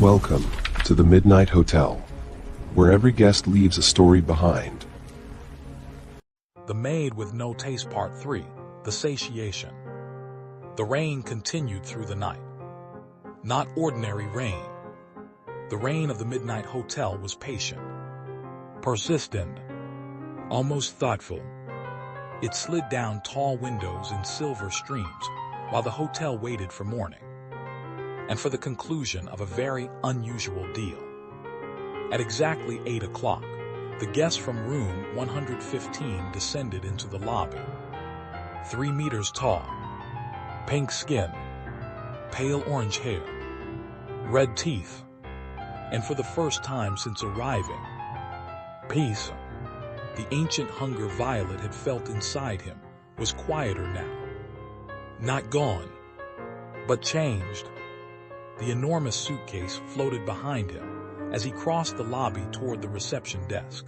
Welcome to the Midnight Hotel, where every guest leaves a story behind. The Maid With No Taste Part 3, The Satiation. The rain continued through the night. Not ordinary rain. The rain of the Midnight Hotel was patient, persistent, almost thoughtful. It slid down tall windows in silver streams while the hotel waited for morning, and for the conclusion of a very unusual deal. At exactly 8 o'clock, the guests from room 115 descended into the lobby. 3 meters tall, pink skin, pale orange hair, red teeth, and for the first time since arriving, peace. The ancient hunger Violet had felt inside him was quieter now. Not gone, but changed. The enormous suitcase floated behind him as he crossed the lobby toward the reception desk.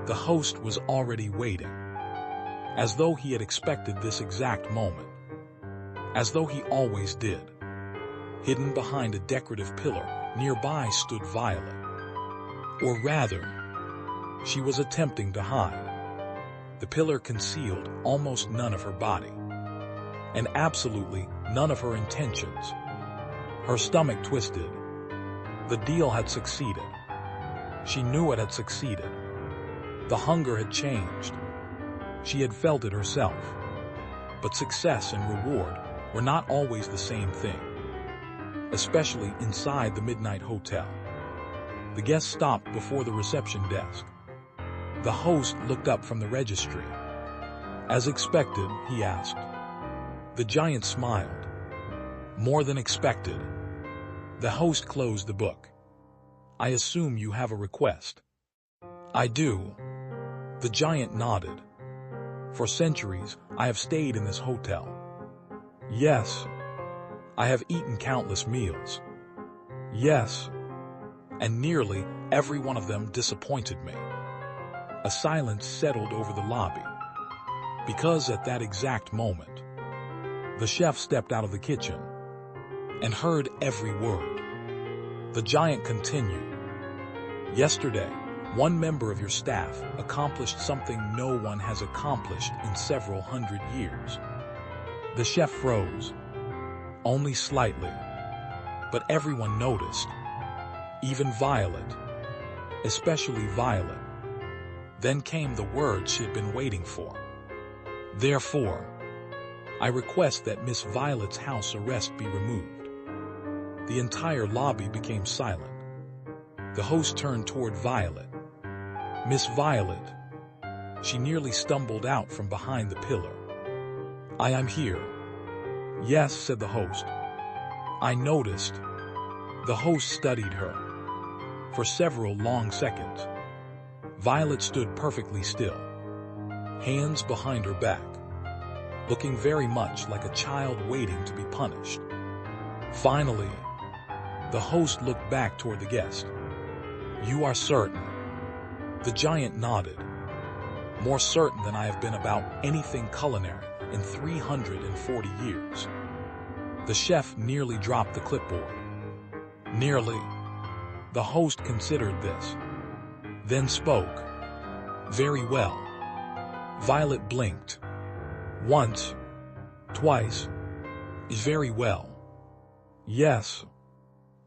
The host was already waiting, as though he had expected this exact moment, as though he always did. Hidden behind a decorative pillar nearby stood Violet. Or rather, she was attempting to hide. The pillar concealed almost none of her body, and absolutely none of her intentions. Her stomach twisted. The deal had succeeded. She knew it had succeeded. The hunger had changed. She had felt it herself. But success and reward were not always the same thing, especially inside the Midnight Hotel. The guests stopped before the reception desk. The host looked up from the registry. As expected, he asked. The giant smiled. More than expected. The host closed the book. I assume you have a request. I do. The giant nodded. For centuries, I have stayed in this hotel. Yes. I have eaten countless meals. Yes. And nearly every one of them disappointed me. A silence settled over the lobby, because at that exact moment, the chef stepped out of the kitchen and heard every word. The giant continued. Yesterday, one member of your staff accomplished something no one has accomplished in several hundred years. The chef froze, only slightly, but everyone noticed, even Violet, especially Violet. Then came the words she had been waiting for. Therefore, I request that Miss Violet's house arrest be removed. The entire lobby became silent. The host turned toward Violet. Miss Violet. She nearly stumbled out from behind the pillar. I am here. Yes, said the host. I noticed. The host studied her. For several long seconds, Violet stood perfectly still, hands behind her back, looking very much like a child waiting to be punished. Finally, the host looked back toward the guest. You are certain? The giant nodded. More certain than I have been about anything culinary in 340 years. The chef nearly dropped the clipboard. Nearly. The host considered this, then spoke. Very well. Violet blinked. Once, twice. Is very well. Yes.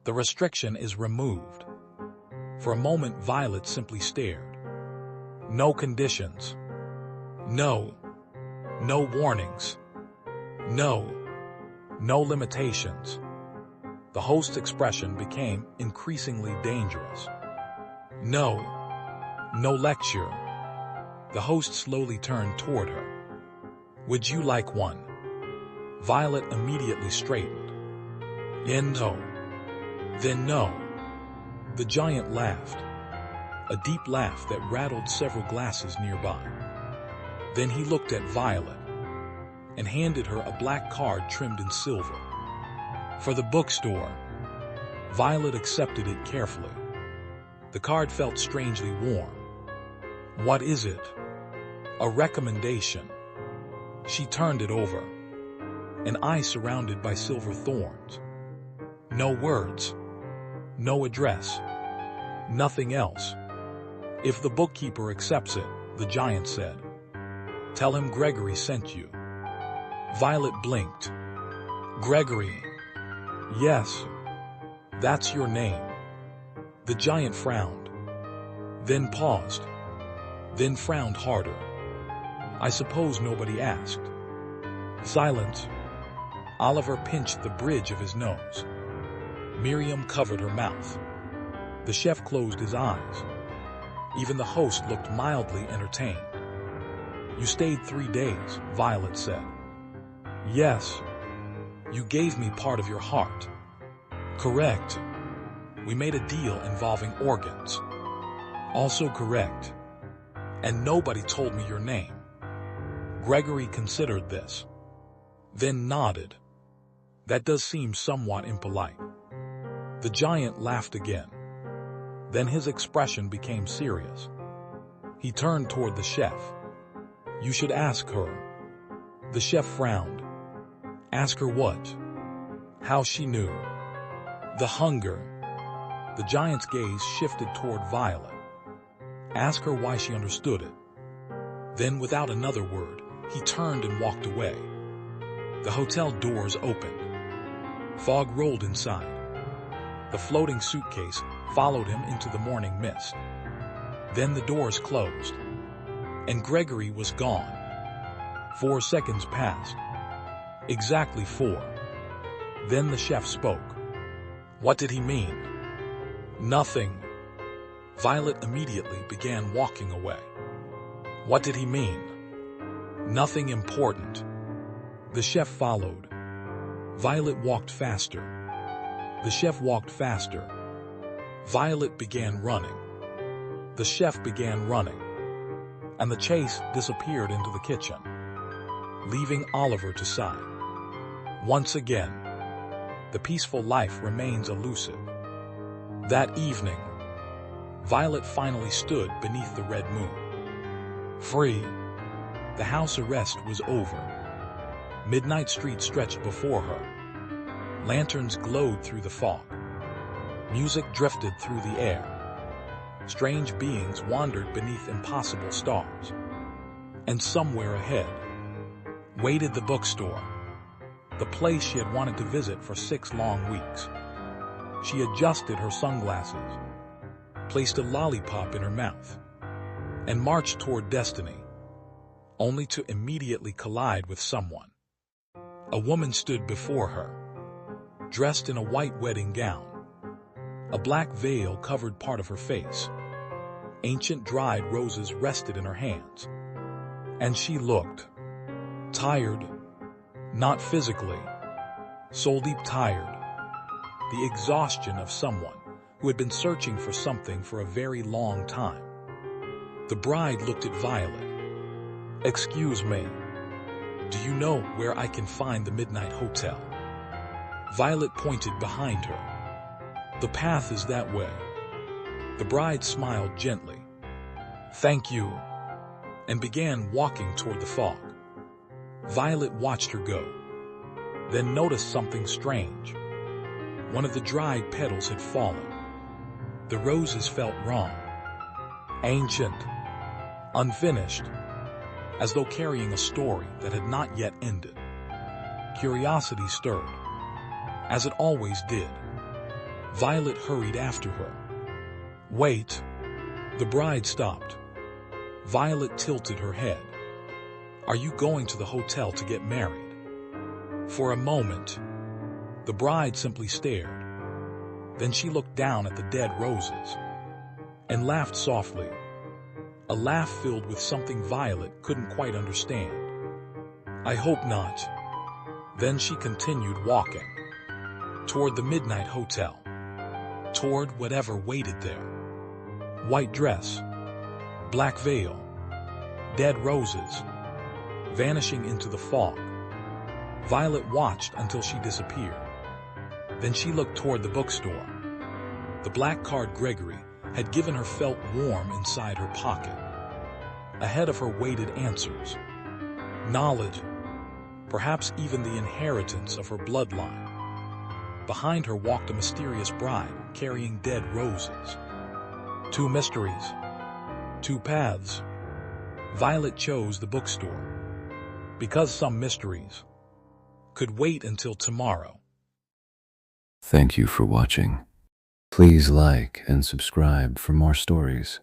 The restriction is removed. For a moment, Violet simply stared. No conditions. No. No warnings. No. No limitations. The host's expression became increasingly dangerous. No. No lecture. The host slowly turned toward her. Would you like one? Violet immediately straightened. No. Then no. The giant laughed. A deep laugh that rattled several glasses nearby. Then he looked at Violet and handed her a black card trimmed in silver. For the bookstore. Violet accepted it carefully. The card felt strangely warm. What is it? A recommendation. She turned it over. An eye surrounded by silver thorns. No words. No address. Nothing else. If the bookkeeper accepts it, the giant said, tell him Gregory sent you. Violet blinked. Gregory. Yes. That's your name. The giant frowned. Then paused. Then frowned harder. I suppose nobody asked. Silence. Oliver pinched the bridge of his nose. Miriam covered her mouth. The chef closed his eyes. Even the host looked mildly entertained. You stayed 3 days, Violet said. Yes. You gave me part of your heart. Correct. We made a deal involving organs. Also correct. And nobody told me your name. Gregory considered this. Then nodded. That does seem somewhat impolite. The giant laughed again. Then his expression became serious. He turned toward the chef. You should ask her. The chef frowned. Ask her what? How she knew. The hunger. The giant's gaze shifted toward Violet. Ask her why she understood it. Then, without another word, he turned and walked away. The hotel doors opened. Fog rolled inside. The floating suitcase followed him into the morning mist. Then the doors closed, and Gregory was gone. 4 seconds passed. Exactly 4. Then the chef spoke. What did he mean? Nothing. Violet immediately began walking away. What did he mean? Nothing important. The chef followed. Violet walked faster. The chef walked faster. Violet began running. The chef began running. And the chase disappeared into the kitchen, leaving Oliver to sigh. Once again, the peaceful life remains elusive. That evening, Violet finally stood beneath the red moon. Free. The house arrest was over. Midnight Street stretched before her. Lanterns glowed through the fog. Music drifted through the air. Strange beings wandered beneath impossible stars. And somewhere ahead waited the bookstore, the place she had wanted to visit for 6 long weeks. She adjusted her sunglasses, placed a lollipop in her mouth, and marched toward destiny, only to immediately collide with someone. A woman stood before her, dressed in a white wedding gown. A black veil covered part of her face. Ancient dried roses rested in her hands. And she looked tired, not physically, soul deep tired. The exhaustion of someone who had been searching for something for a very long time. The bride looked at Violet. Excuse me, do you know where I can find the Midnight Hotel? Violet pointed behind her. The path is that way. The bride smiled gently. Thank you, and began walking toward the fog. Violet watched her go, then noticed something strange. One of the dried petals had fallen. The roses felt wrong, ancient, unfinished, as though carrying a story that had not yet ended. Curiosity stirred, as it always did. Violet hurried after her. Wait. The bride stopped. Violet tilted her head. Are you going to the hotel to get married? For a moment, the bride simply stared. Then she looked down at the dead roses and laughed softly. A laugh filled with something Violet couldn't quite understand. I hope not. Then she continued walking toward the Midnight Hotel, toward whatever waited there. White dress, black veil, dead roses, vanishing into the fog. Violet watched until she disappeared. Then she looked toward the bookstore. The black card Gregory had given her felt warm inside her pocket. Ahead of her waited answers. Knowledge, perhaps even the inheritance of her bloodline. Behind her walked a mysterious bride, carrying dead roses. Two mysteries, two paths. Violet chose the bookstore, because some mysteries could wait until tomorrow. Thank you for watching. Please like and subscribe for more stories.